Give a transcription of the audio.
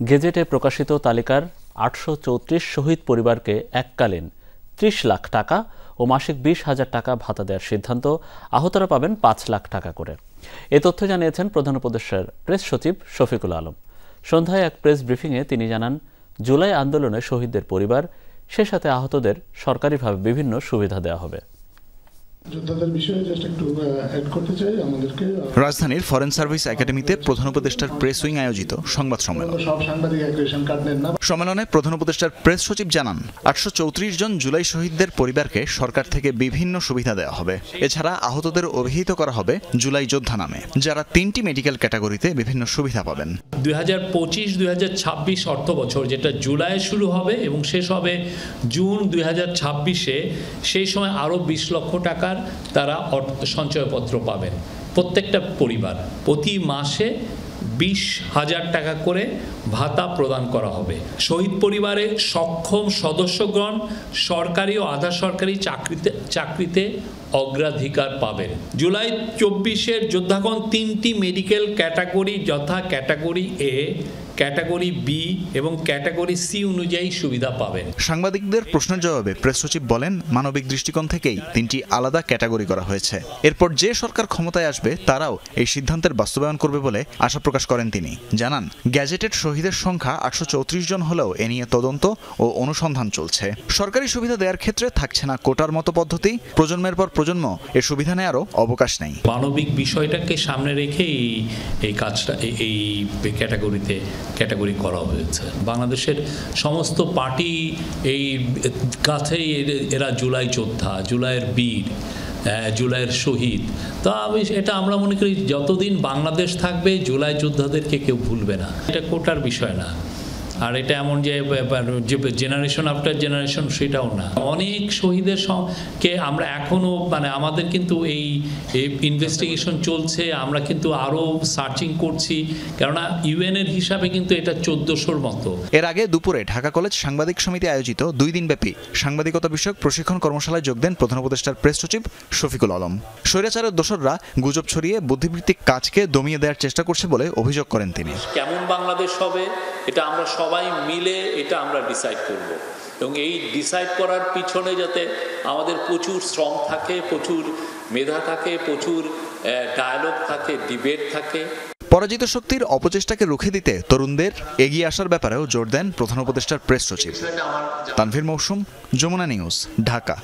গেজেটে প্রকাশিত তালিকার 834 শহীদ পরিবারকে এককালীন 30 লাখ টাকা ও মাসিক 20,000 টাকা ভাতা দেওয়ার সিদ্ধান্ত, আহতরা পাবেন 5 লাখ টাকা করে। এ তথ্য জানিয়েছেন প্রধান উপদেষ্টার প্রেস সচিব শফিকুল আলম। সন্ধ্যায় এক প্রেস ব্রিফিংয়ে তিনি জানান, জুলাই আন্দোলনে শহীদদের পরিবার, সে সাথে আহতদের সরকারিভাবে বিভিন্ন সুবিধা দেওয়া হবে। রাজধানীর ফরেন সার্ভিস একাডেমিতে প্রধান উপদেষ্টার প্রেস উইং আয়োজিত সংবাদ সম্মেলন। সম্মেলনে প্রধান উপদেষ্টার প্রেস সচিব জানান, 834 জন জুলাই শহীদদের পরিবারকে সরকার থেকে বিভিন্ন সুবিধা দেওয়া হবে। এছাড়া আহতদের অভিহিত করা হবে জুলাই যোদ্ধা নামে, যারা 3টি মেডিকেল ক্যাটাগরিতে বিভিন্ন সুবিধা পাবেন। 2025-2026 অর্থ বছর, যেটা জুলাই শুরু হবে এবং শেষ হবে জুন 2026-এ, সেই সময় আরও 20 লক্ষ টাকার তারা সঞ্চয়পত্র পাবেন। প্রত্যেকটা পরিবার প্রতি মাসে 20,000 টাকা করে ভাতা প্রদান করা হবে। শহীদ পরিবারে সক্ষম সদস্যগণ সরকারি ও আধা সরকারি চাকরিতে অগ্রাধিকার পাবেন। জুলাই 24-এর যোদ্ধাগণ 3টি মেডিকেল ক্যাটাগরি, যথা ক্যাটাগরি এ, ক্যাটাগরি বি এবং ক্যাটাগরি সি অনুযায়ী সুবিধা পাবেন। সাংবাদিকদের প্রশ্নের জবাবে প্রেস সচিব বলেন, মানবিক দৃষ্টিকোণ থেকেই 3টি আলাদা ক্যাটাগরি করা হয়েছে। এরপর যে সরকার ক্ষমতায় আসবে তারাও এই সিদ্ধান্তের বাস্তবায়ন করবে বলে আশা প্রকাশ করেন তিনি। জানান, গ্যাজেটেড শহীদের সংখ্যা 834 জন হলেও এ নিয়ে তদন্ত ও অনুসন্ধান চলছে। সরকারি সুবিধা দেওয়ার ক্ষেত্রে থাকছে না কোটার মতো পদ্ধতি, প্রজন্মের পর প্রজন্ম এ সুবিধা নেওয়ারও অবকাশ নেই। মানবিক বিষয়টাকে সামনে রেখে এই কাজটা এই ক্যাটাগরি করা হয়েছে। বাংলাদেশের সমস্ত পার্টি এই কাছেই এরা জুলাই যোদ্ধা, জুলাইয়ের বীর, জুলাইয়ের শহীদ। তো এটা আমরা মনে করি যতদিন বাংলাদেশ থাকবে জুলাই যোদ্ধাদেরকে কেউ ভুলবে না। এটা কোটার বিষয় না, আর এটা এমন যে জেনারেশন আফটার জেনারেশন সেটাও না। অনেক শহীদের কে আমরা এখনও আমাদের কিন্তু এই ইনভেস্টিগেশন চলছে, আমরা কিন্তু আরও সার্চিং করছি, কেননা ইউএনের হিসাবে কিন্তু এটা 1400-র মতো। এর আগে দুপুরে ঢাকা কলেজ সাংবাদিক সমিতি আয়োজিত 2 দিনব্যাপী সাংবাদিকতা বিষয়ক প্রশিক্ষণ কর্মশালায় যোগ দেন প্রধান উপদেষ্টার প্রেস সচিব শফিকুল আলম। স্বৈরাচারের দোসররা গুজব ছড়িয়ে বুদ্ধিবৃত্তিক কাজকে দমিয়ে দেওয়ার চেষ্টা করছে বলে অভিযোগ করেন তিনি। কেমন বাংলাদেশ হবে এটা আমরা সবাই মিলে এটা আমরা ডিসাইড করব, এবং এই ডিসাইড করার পিছনে যাতে আমাদের প্রচুর শ্রম থাকে, প্রচুর মেধা থাকে, প্রচুর ডায়ালগ থাকে, ডিবেট থাকে। পরাজিত শক্তির অপচেষ্টাকে রুখে দিতে তরুণদের এগিয়ে আসার ব্যাপারেও জোর দেন প্রধান উপদেষ্টার প্রেস সচিব। তানভীর মৌসুম, যমুনা নিউজ, ঢাকা।